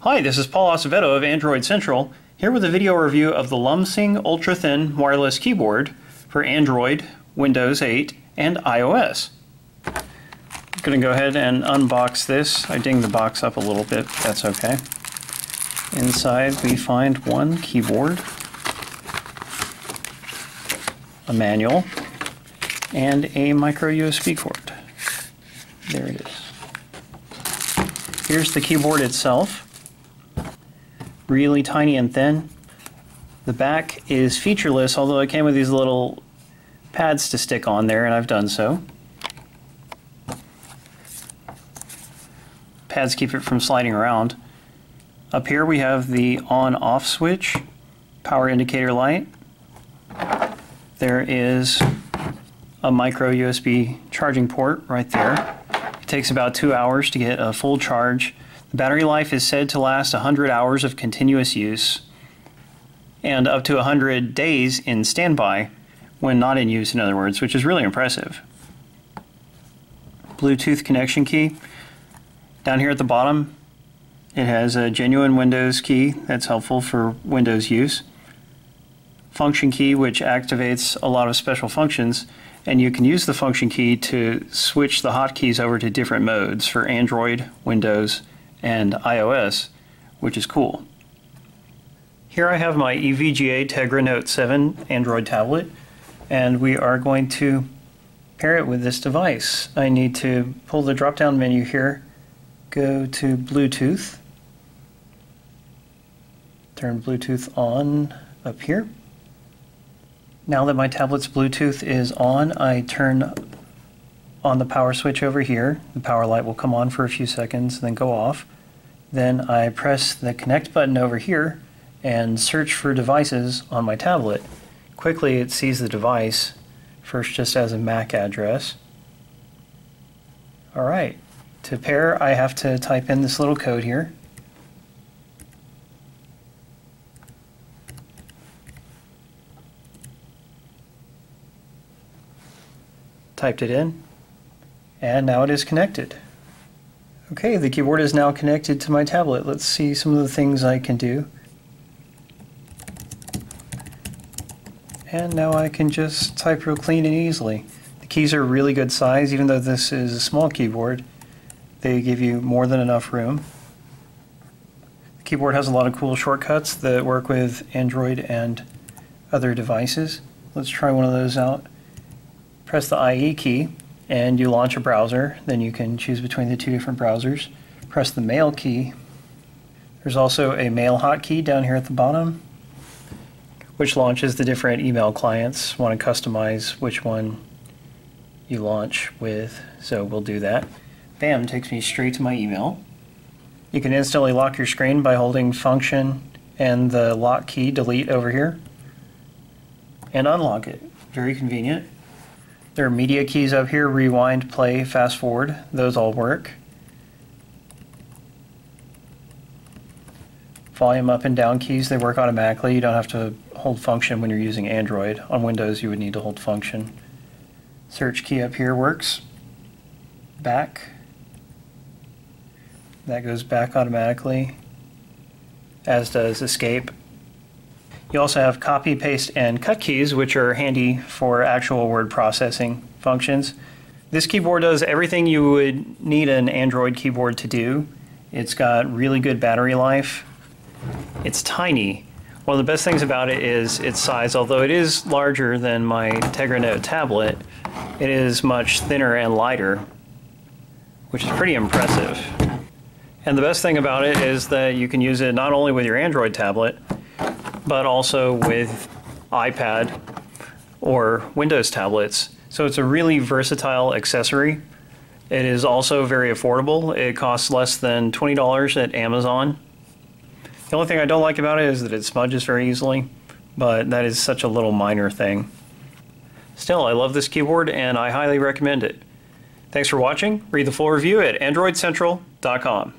Hi, this is Paul Acevedo of Android Central, here with a video review of the Lumsing Ultrathin wireless keyboard for Android, Windows 8, and iOS. I'm going to go ahead and unbox this. I dinged the box up a little bit, but that's okay. Inside we find one keyboard, a manual, and a micro USB cord. There it is. Here's the keyboard itself. Really tiny and thin. The back is featureless, although it came with these little pads to stick on there, and I've done so. Pads keep it from sliding around. Up here we have the on-off switch, power indicator light. There is a micro USB charging port right there. It takes about 2 hours to get a full charge. The battery life is said to last 100 hours of continuous use and up to 100 days in standby when not in use, in other words, which is really impressive. Bluetooth connection key. Down here at the bottom it has a genuine Windows key that's helpful for Windows use. Function key, which activates a lot of special functions, and you can use the function key to switch the hotkeys over to different modes for Android, Windows, and iOS, which is cool. Here I have my EVGA Tegra Note 7 Android tablet, and we are going to pair it with this device. I need to pull the drop-down menu here, go to Bluetooth, turn Bluetooth on up here. Now that my tablet's Bluetooth is on, I turn on the power switch over here. The power light will come on for a few seconds, then go off. Then I press the connect button over here and search for devices on my tablet. Quickly it sees the device, first just as a MAC address. Alright, to pair I have to type in this little code here. Typed it in, and now it is connected. Okay, the keyboard is now connected to my tablet. Let's see some of the things I can do. And now I can just type real clean and easily. The keys are really good size, even though this is a small keyboard. They give you more than enough room. The keyboard has a lot of cool shortcuts that work with Android and other devices. Let's try one of those out. Press the IE key and you launch a browser. Then you can choose between the two different browsers. Press the mail key. There's also a mail hotkey down here at the bottom, which launches the different email clients. Want to customize which one you launch with, so we'll do that. Bam, takes me straight to my email. You can instantly lock your screen by holding function and the lock key, delete over here, and unlock it. Very convenient. There are media keys up here, rewind, play, fast forward. Those all work. Volume up and down keys, they work automatically. You don't have to hold function when you're using Android. On Windows you would need to hold function. Search key up here works. Back. That goes back automatically, as does escape. You also have copy, paste, and cut keys, which are handy for actual word processing functions. This keyboard does everything you would need an Android keyboard to do. It's got really good battery life. It's tiny. One of the best things about it is its size. Although it is larger than my Tegra Note tablet, it is much thinner and lighter, which is pretty impressive. And the best thing about it is that you can use it not only with your Android tablet, but also with iPad or Windows tablets. So it's a really versatile accessory. It is also very affordable. It costs less than $20 at Amazon. The only thing I don't like about it is that it smudges very easily, but that is such a little minor thing. Still, I love this keyboard and I highly recommend it. Thanks for watching. Read the full review at AndroidCentral.com.